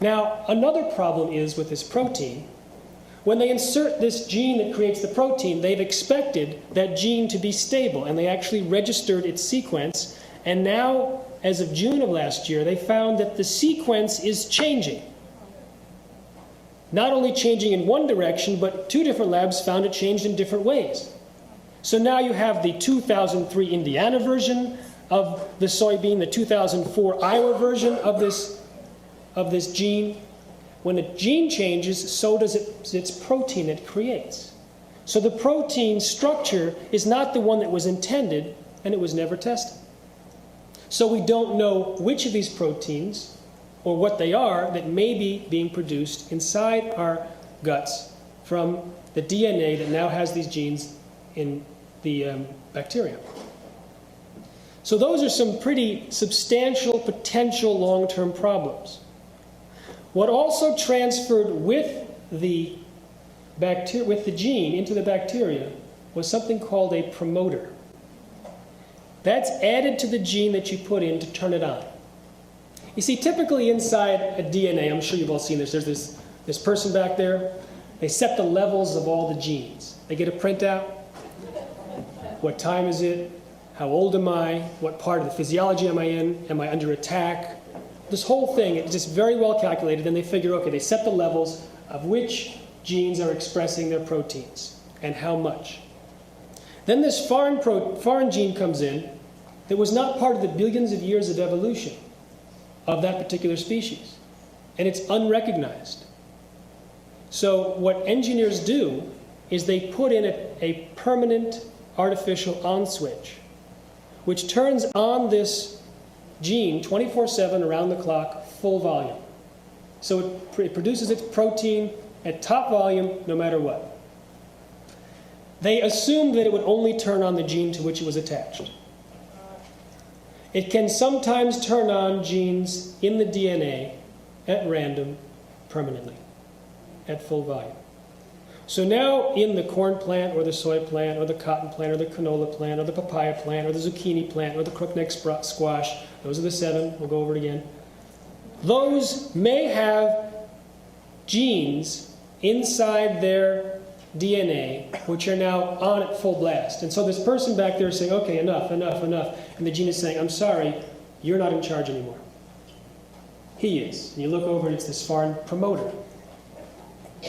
Now, another problem is with this protein, when they insert this gene that creates the protein, they've expected that gene to be stable, and they actually registered its sequence. And now, as of June of last year, they found that the sequence is changing. Not only changing in one direction, but two different labs found it changed in different ways. So now you have the 2003 Indiana version of the soybean, the 2004 Iowa version of this gene. When a gene changes, so does its protein it creates. So the protein structure is not the one that was intended, and it was never tested. So we don't know which of these proteins or what they are that may be being produced inside our guts from the DNA that now has these genes in the bacteria. So those are some pretty substantial potential long-term problems. What also transferred with the gene into the bacteria was something called a promoter. That's added to the gene that you put in to turn it on. You see, typically inside a DNA, I'm sure you've all seen this, there's this person back there. They set the levels of all the genes. They get a printout. What time is it? How old am I? What part of the physiology am I in? Am I under attack? This whole thing is just very well calculated, and they figure, okay, they set the levels of which genes are expressing their proteins and how much. Then this foreign gene comes in that was not part of the billions of years of evolution of that particular species, and it's unrecognized. So what engineers do is they put in a permanent artificial on switch, which turns on this gene 24/7 around the clock, full volume. So it produces its protein at top volume no matter what. They assumed that it would only turn on the gene to which it was attached. It can sometimes turn on genes in the DNA at random permanently at full volume. So now in the corn plant or the soy plant or the cotton plant or the canola plant or the papaya plant or the zucchini plant or the crookneck squash, those are the 7, we'll go over it again. Those may have genes inside their DNA which are now on at full blast. And so this person back there is saying, okay, enough. And the gene is saying, I'm sorry, you're not in charge anymore. He is. And you look over and it's this foreign promoter.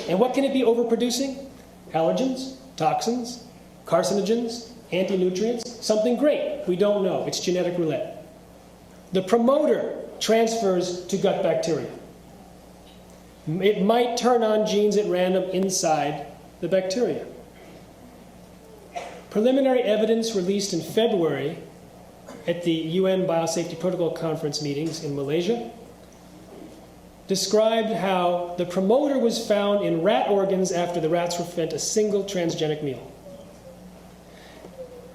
And what can it be overproducing? Allergens, toxins, carcinogens, anti-nutrients, something great. We don't know. It's genetic roulette. The promoter transfers to gut bacteria. It might turn on genes at random inside the bacteria. Preliminary evidence released in February at the UN Biosafety Protocol Conference meetings in Malaysia described how the promoter was found in rat organs after the rats were fed a single transgenic meal.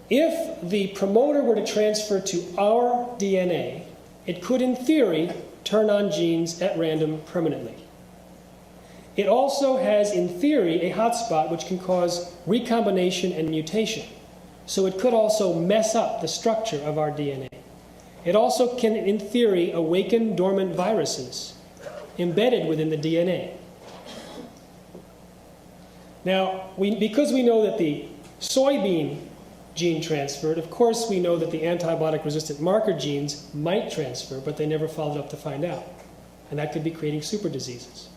If the promoter were to transfer to our DNA, it could, in theory, turn on genes at random permanently. It also has, in theory, a hotspot which can cause recombination and mutation. So it could also mess up the structure of our DNA. It also can, in theory, awaken dormant viruses embedded within the DNA. Now, because we know that the soybean gene transferred, of course we know that the antibiotic-resistant marker genes might transfer, but they never followed up to find out. And that could be creating super diseases.